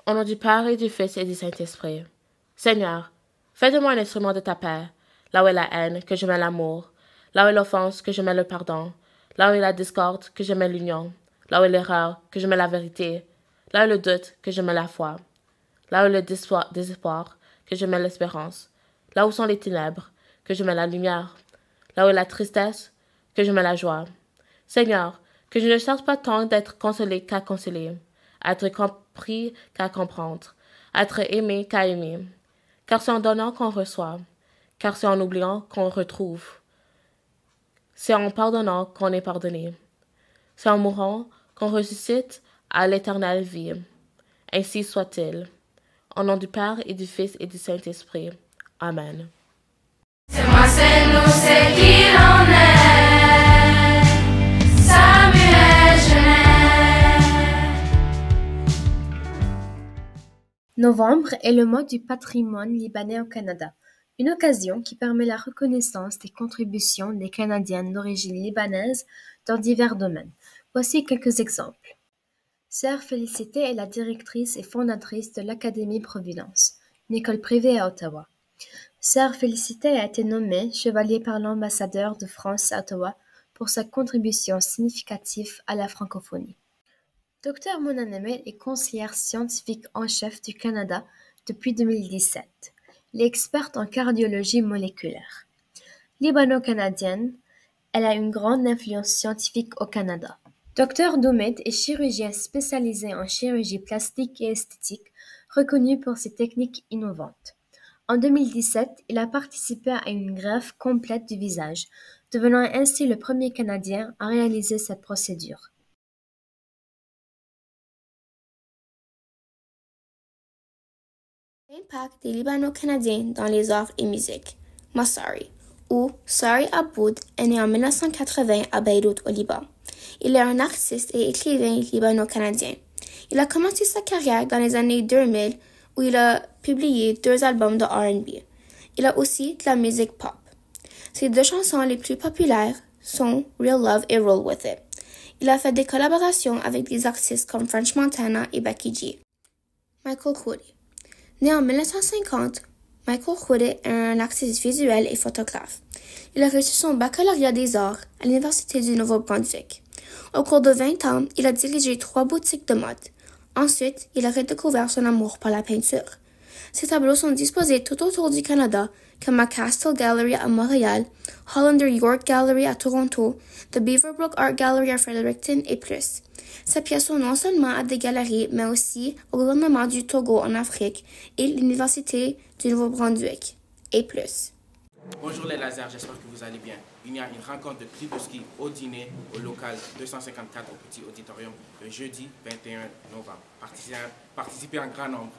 Au nom du Père et du Fils et du Saint-Esprit. Seigneur, fais de moi un instrument de ta paix. Là où est la haine, que je mets l'amour. Là où est l'offense, que je mets le pardon. Là où est la discorde, que je mets l'union. Là où est l'erreur, que je mets la vérité. Là où est le doute, que je mets la foi. Là où est le désespoir, que je mets l'espérance. Là où sont les ténèbres, que je mets la lumière. Là où est la tristesse, que je mets la joie. Seigneur, que je ne cherche pas tant d'être consolé qu'à consoler, à être compris qu'à comprendre, à être aimé qu'à aimer. Car c'est en donnant qu'on reçoit, car c'est en oubliant qu'on retrouve. C'est en pardonnant qu'on est pardonné. C'est en mourant qu'on ressuscite à l'éternelle vie. Ainsi soit-il. Au nom du Père et du Fils et du Saint-Esprit. Amen. C'est moi, c'est nous, c'est qui l'on est. Samuel Genest. Novembre est le mois du patrimoine libanais au Canada, une occasion qui permet la reconnaissance des contributions des Canadiennes d'origine libanaise dans divers domaines. Voici quelques exemples. Sœur Félicité est la directrice et fondatrice de l'Académie Providence, une école privée à Ottawa. Sœur Félicité a été nommée chevalier par l'ambassadeur de France à Ottawa pour sa contribution significative à la francophonie. Dr Mona Nemel est conseillère scientifique en chef du Canada depuis 2017. Elle est experte en cardiologie moléculaire. Libano-canadienne, elle a une grande influence scientifique au Canada. Dr Doumet est chirurgien spécialisé en chirurgie plastique et esthétique, reconnu pour ses techniques innovantes. En 2017, il a participé à une greffe complète du visage, devenant ainsi le premier Canadien à réaliser cette procédure. L'impact des Libano-Canadiens dans les arts et musique. Massari, ou Sari Aboud, est né en 1980 à Beyrouth, au Liban. Il est un artiste et écrivain libano-canadien. Il a commencé sa carrière dans les années 2000 où il a publié 2 albums de R&B. Il a aussi de la musique pop. Ses 2 chansons les plus populaires sont Real Love et Roll With It. Il a fait des collaborations avec des artistes comme French Montana et Becky G. Michael Khoury. Né en 1950, Michael Khoury est un artiste visuel et photographe. Il a reçu son baccalauréat des arts à l'Université du Nouveau-Brunswick. Au cours de 20 ans, il a dirigé 3 boutiques de mode. Ensuite, il a redécouvert son amour pour la peinture. Ses tableaux sont disposés tout autour du Canada, comme à Castle Gallery à Montréal, Hollander York Gallery à Toronto, The Beaverbrook Art Gallery à Fredericton et plus. Ses pièces sont non seulement à des galeries, mais aussi au gouvernement du Togo en Afrique et l'Université du Nouveau-Brunswick et plus. Bonjour les lasers, j'espère que vous allez bien. Il y a une rencontre de Kliboski au dîner au local 254 au Petit Auditorium le jeudi 21 novembre. Participez en grand nombre.